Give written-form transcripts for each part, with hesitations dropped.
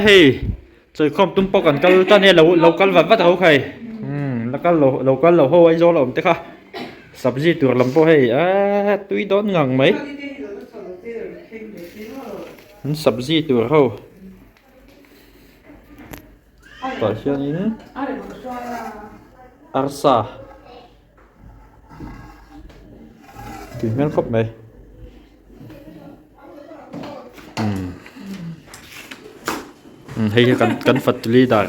hay rồi không tung bọcกันก็ตอนนี้เราก็วัดว่าเขาใครแล้วก็เราก็เราห้อยโซ่เราไม่ค่ะสับจีตัวลำโพให้ตุ้ยโดนงังไหมสับจีตัวเขาต่อเชื่อนี้อาร์ซ่าถึงแม่นครบไหมhayกันฟัตลีดา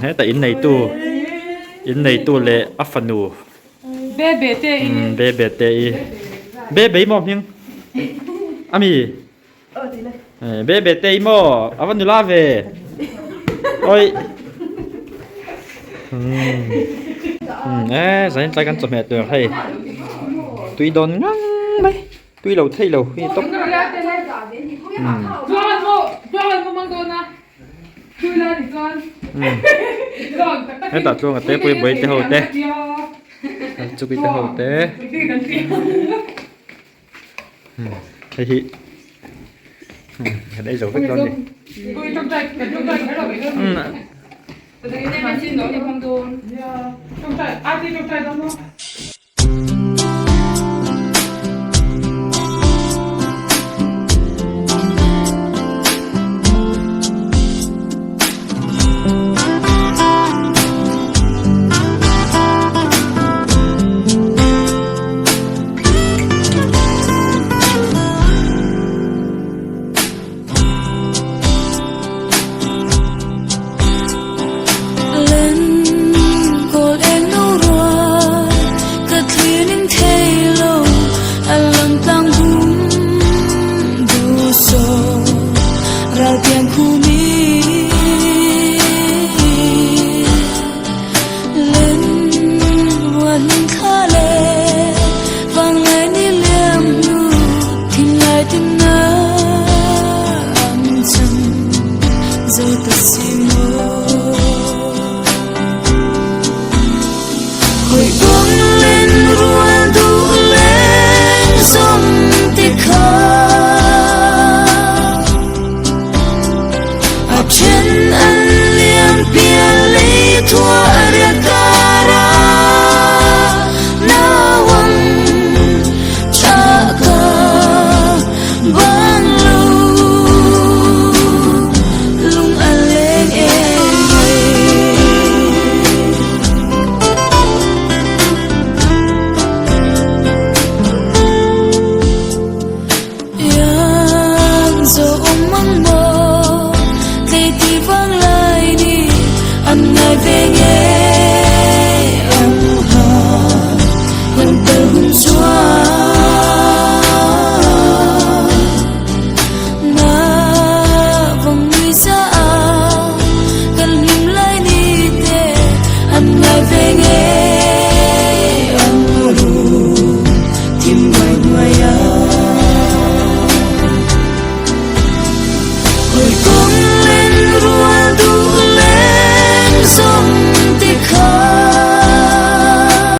ให้แต่อินในตู้เละอัฟฟานูเบเบเตอีเบเบมอมยังอามีเบเบเตอีมออัฟฟานูลาเวโอ้ยใส่กันสมัยตัวให้ตุยโดนงั้งไหมตุยเราเท่เราต้องให้ตัดช่วงกับเต้ไปเต้าเต้จุกไปเต้าเต้ให้ที่ได้rồi phết luôn đi trong tay cái đó từ cái này mình xin nó thì không đồ trong tay thì trong tay đó nó Trên anh liêm bia lý thua